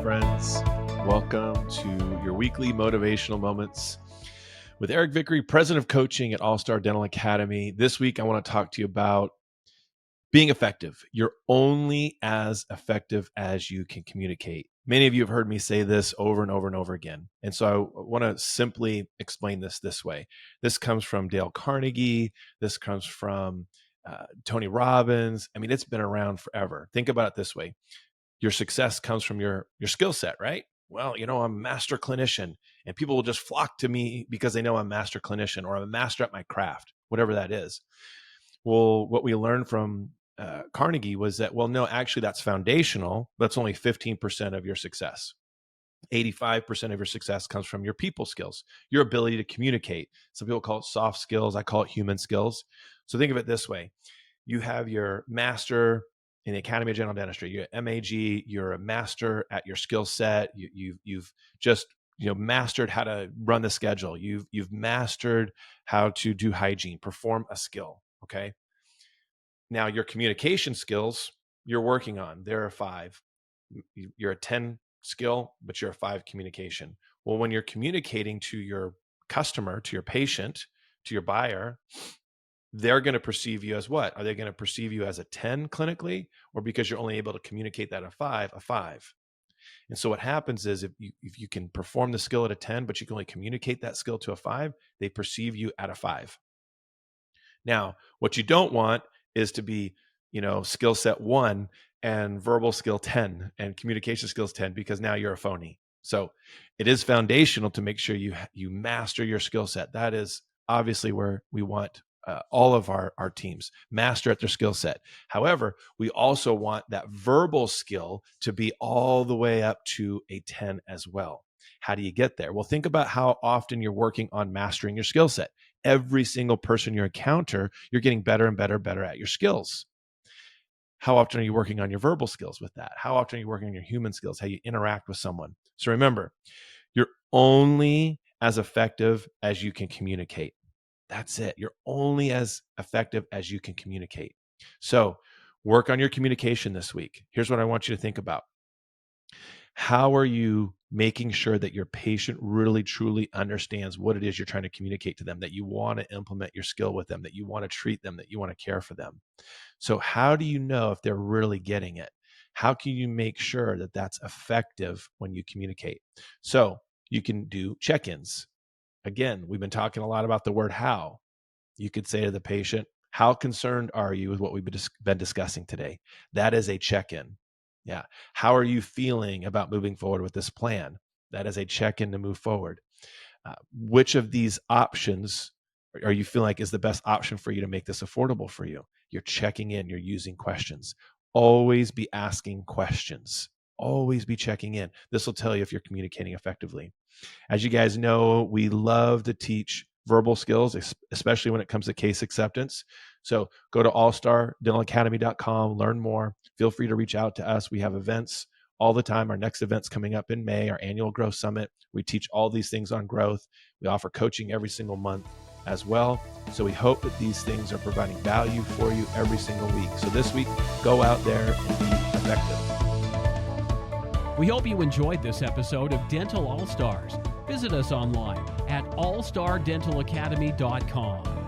friends. Welcome to your weekly Motivational Moments with Eric Vickery, President of Coaching at All-Star Dental Academy. This week, I want to talk to you about being effective. You're only as effective as you can communicate. Many of you have heard me say this over and over and over again. And so I want to simply explain this way. This comes from Dale Carnegie. This comes from Tony Robbins. I mean, it's been around forever. Think about it this way. Your success comes from your skill set, right? Well, I'm a master clinician and people will just flock to me because they know I'm a master clinician or I'm a master at my craft, whatever that is. Well, what we learned from Carnegie was that, well, no, actually that's foundational. That's only 15% of your success. 85% of your success comes from your people skills, your ability to communicate. Some people call it soft skills. I call it human skills. So think of it this way. You have your master in the Academy of General Dentistry, you're MAG, you're a master at your skill set. You've just mastered how to run the schedule. You've mastered how to do hygiene, perform a skill. Okay. Now your communication skills you're working on, there are 5. You're a 10 skill, but you're a 5 communication. Well, when you're communicating to your customer, to your patient, to your buyer, they're going to perceive you as what? Are they going to perceive you as a 10 clinically, or because you're only able to communicate that a 5? And so what happens is if you can perform the skill at a 10, but you can only communicate that skill to a 5, they perceive you at a 5. Now, what you don't want is to be, skill set 1 and verbal skill 10 and communication skills 10, because now you're a phony. So it is foundational to make sure you master your skill set. That is obviously where we want all of our teams master at their skill set. However, we also want that verbal skill to be all the way up to a 10 as well. How do you get there? Well, think about how often you're working on mastering your skill set. Every single person you encounter, you're getting better and better at your skills. How often are you working on your verbal skills with that? How often are you working on your human skills, how you interact with someone? So remember, you're only as effective as you can communicate. That's it. You're only as effective as you can communicate. So work on your communication this week. Here's what I want you to think about. How are you making sure that your patient really, truly understands what it is you're trying to communicate to them, that you want to implement your skill with them, that you want to treat them, that you want to care for them? So how do you know if they're really getting it? How can you make sure that that's effective when you communicate? So you can do check-ins. Again, we've been talking a lot about the word how. You could say to the patient, how concerned are you with what we've been discussing today? That is a check-in. Yeah. How are you feeling about moving forward with this plan? That is a check-in to move forward. Which of these options are you feeling like is the best option for you to make this affordable for you? You're checking in, you're using questions. Always be asking questions. Always be checking in. This will tell you if you're communicating effectively. As you guys know, we love to teach verbal skills, especially when it comes to case acceptance. So go to allstardentalacademy.com, learn more. Feel free to reach out to us. We have events all the time. Our next event's coming up in May, our annual growth summit. We teach all these things on growth. We offer coaching every single month as well. So we hope that these things are providing value for you every single week. So this week, go out there and be effective. We hope you enjoyed this episode of Dental All-Stars. Visit us online at allstardentalacademy.com.